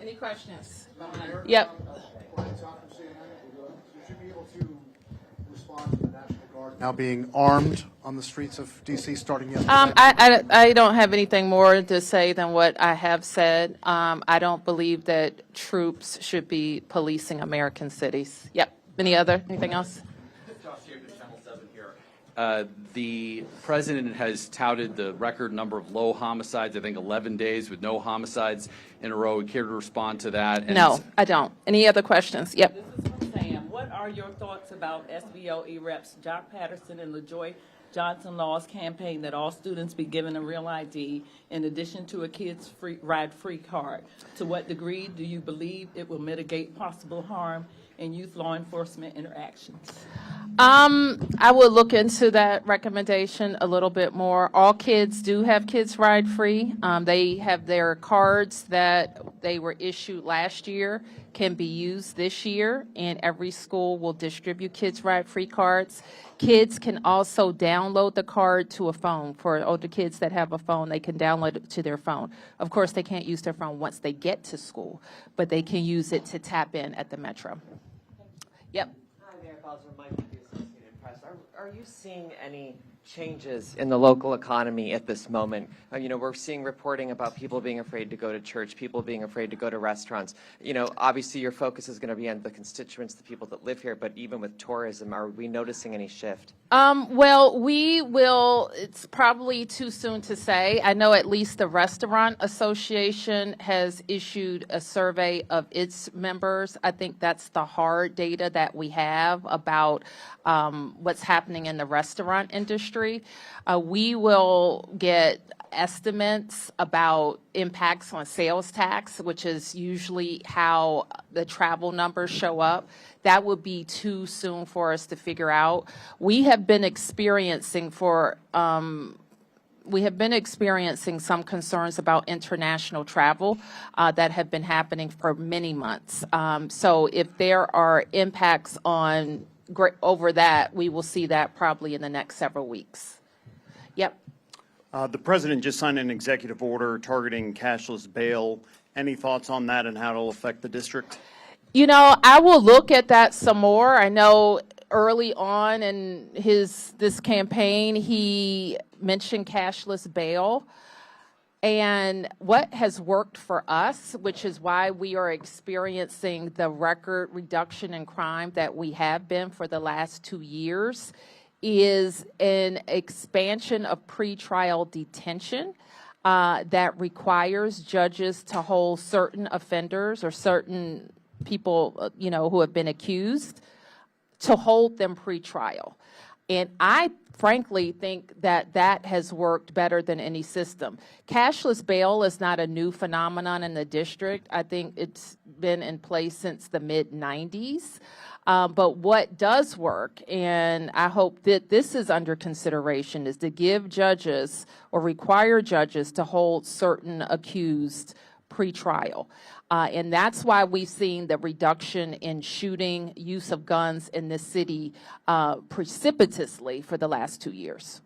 Any questions? Mayor, Yep. Brian Tucker, CNN. You should be able to respond to the National Guard now being armed on the streets of D.C. starting yesterday. I don't have anything more to say than what I have said. I don't believe that troops should be policing American cities. Yep. Anything else? The president has touted the record number of low homicides, I think 11 days with no homicides in a row. We care to respond to that? And No, I don't. Any other questions? Yep. This is from Sam. What are your thoughts about SBOE reps Jock Patterson and LaJoy Johnson Law's campaign that all students be given a real ID in addition to a kids ride free card? To what degree do you believe it will mitigate possible harm in youth law enforcement interactions? I would look into that recommendation a little bit more. All kids do have kids ride free. They have their cards that they were issued last year can be used this year, and every school will distribute kids ride free cards. Kids can also download the card to a phone. For older kids that have a phone, they can download it to their phone. Of course, they can't use their phone once they get to school, but they can use it to tap in at the Metro. Yep. Hi, Mayor Bowser, Mike with the Associated Press. Are you seeing any changes in the local economy at this moment? We're seeing reporting about people being afraid to go to church, people being afraid to go to restaurants. Obviously your focus is going to be on the constituents, the people that live here, but even with tourism, are we noticing any shift? Well, we will. It's probably too soon to say. I know at least the Restaurant Association has issued a survey of its members. I think that's the hard data that we have about what's happening in the restaurant industry. We will get estimates about impacts on sales tax, which is usually how the travel numbers show up. That would be too soon for us to figure out. We have been experiencing some concerns about international travel that have been happening for many months. So if there are impacts over that, we will see that probably in the next several weeks. Yep. The president just signed an executive order targeting cashless bail. Any thoughts on that and how it'll affect the district? I will look at that some more. I know early on in this campaign, he mentioned cashless bail. And what has worked for us, which is why we are experiencing the record reduction in crime that we have been for the last 2 years, is an expansion of pretrial detention that requires judges to hold certain offenders or certain people, who have been accused, to hold them pretrial. And I frankly think that has worked better than any system. Cashless bail is not a new phenomenon in the district. I think it's been in place since the mid-90s. But what does work, and I hope that this is under consideration, is to give judges or require judges to hold certain accused pretrial. And that's why we've seen the reduction in shooting, use of guns in this city precipitously for the last 2 years.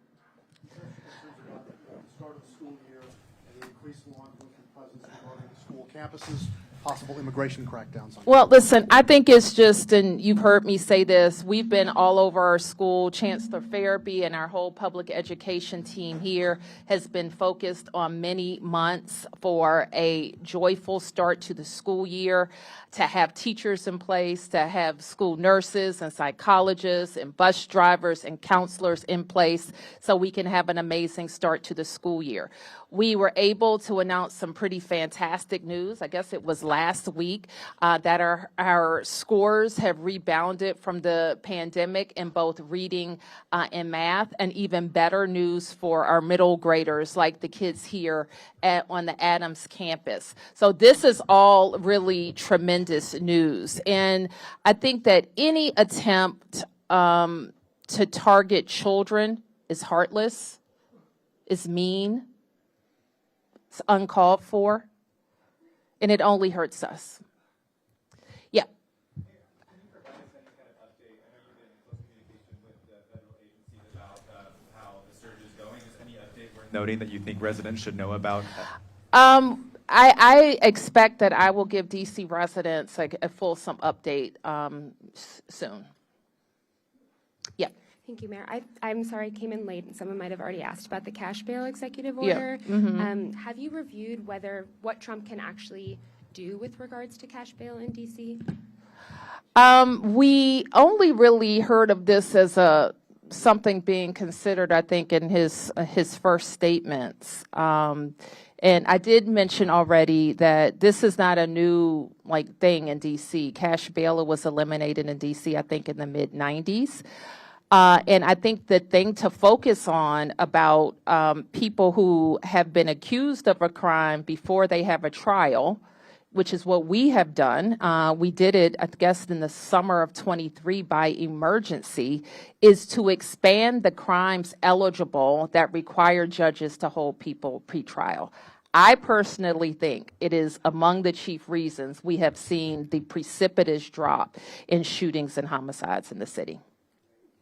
Start of the school year and the increased law enforcement presence regarding the school campuses, possible immigration crackdowns on. Well, listen, I think it's just, and you've heard me say this, we've been all over our school. Chancellor Farabee and our whole public education team here has been focused on many months for a joyful start to the school year, to have teachers in place, to have school nurses and psychologists and bus drivers and counselors in place so we can have an amazing start to the school year. We were able to announce some pretty fantastic news. I guess it was last week that our scores have rebounded from the pandemic in both reading and math, and even better news for our middle graders like the kids here on the Adams campus. So this is all really tremendous news. And I think that any attempt to target children is heartless, is mean, it's uncalled for, and it only hurts us. Yeah. Can you provide us any kind of update? I know you've been in close communication with the federal agencies about how the surge is going. Is any update worth noting that you think residents should know about? I expect that I will give DC residents like a fulsome update soon. Yeah. Thank you, Mayor. I'm sorry I came in late, and someone might have already asked about the cash bail executive Yeah. order. Have you reviewed what Trump can actually do with regards to cash bail in D.C.? We only really heard of this as something being considered, I think, in his first statements. And I did mention already that this is not a new thing in D.C. Cash bail was eliminated in D.C. I think in the mid-'90s. And I think the thing to focus on about people who have been accused of a crime before they have a trial, which is what we have done. We did it, I guess, in the summer of 23 by emergency, is to expand the crimes eligible that require judges to hold people pretrial. I personally think it is among the chief reasons we have seen the precipitous drop in shootings and homicides in the city.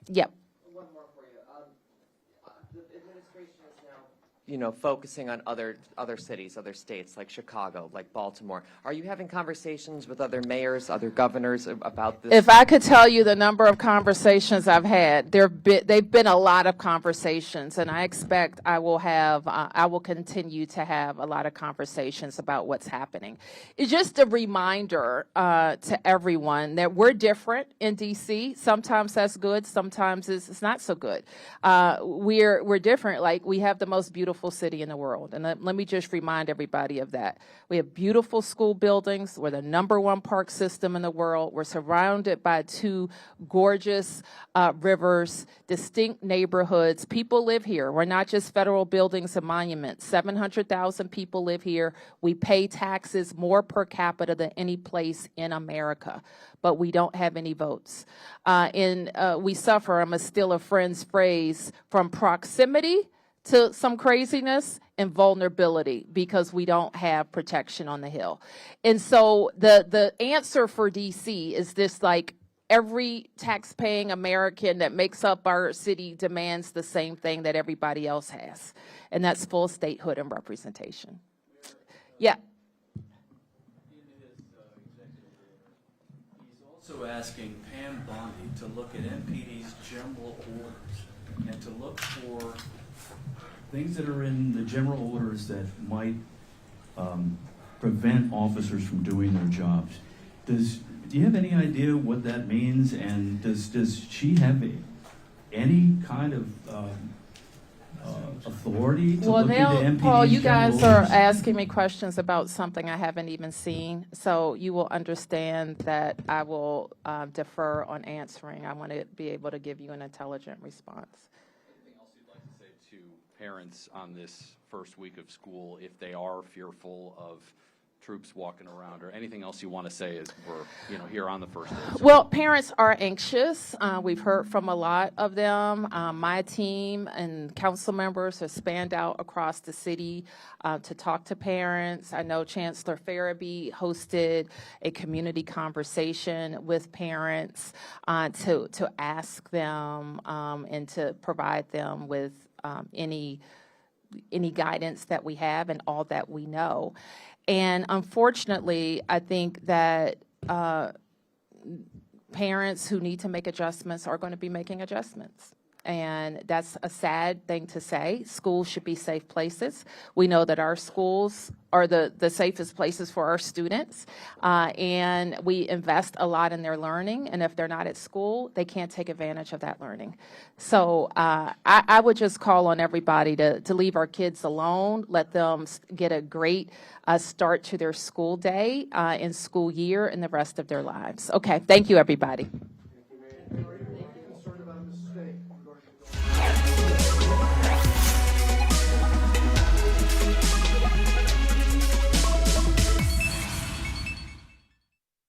Yep. One more for you. The administration is now, focusing on other cities, other states like Chicago, like Baltimore. Are you having conversations with other mayors, other governors about this? If I could tell you the number of conversations I've had, they've been a lot of conversations, and I expect I will continue to have a lot of conversations about what's happening. It's just a reminder to everyone that we're different in D.C. Sometimes that's good, sometimes it's not so good. We're different. Like, we have the most beautiful city in the world, and let me just remind everybody of that. We have beautiful school buildings. We're the #1 park system in the world. We're surrounded by 2 gorgeous rivers, distinct neighborhoods. People live here. We're not just federal buildings and monuments. 700,000 people live here. We pay taxes more per capita than any place in America, but we don't have any votes. We suffer, I'm going to steal a friend's phrase, from proximity to some craziness and vulnerability, because we don't have protection on the Hill. And so the answer for DC is this: every tax-paying American that makes up our city demands the same thing that everybody else has, and that's full statehood and representation. Yeah. He's also asking Pam Bondi to look at MPD's general orders and to look for things that are in the general orders that might prevent officers from doing their jobs. Do you have any idea what that means? And does she have any kind of authority to look into MPD's Paul, you general guys are orders? asking me questions about something I haven't even seen, so you will understand that I will defer on answering. I want to be able to give you an intelligent response. Anything else you'd like to say to parents on this first week of school, if they are fearful of troops walking around, or anything else you want to say as we're here on the first day? Well, parents are anxious. We've heard from a lot of them. My team and council members have spanned out across the city to talk to parents. I know Chancellor Farabee hosted a community conversation with parents to ask them and to provide them with any guidance that we have and all that we know. And unfortunately, I think that parents who need to make adjustments are going to be making adjustments. And that's a sad thing to say. Schools should be safe places. We know that our schools are the safest places for our students. And we invest a lot in their learning. And if they're not at school, they can't take advantage of that learning. So I would just call on everybody to leave our kids alone, let them get a great start to their school day and school year and the rest of their lives. Okay, thank you, everybody.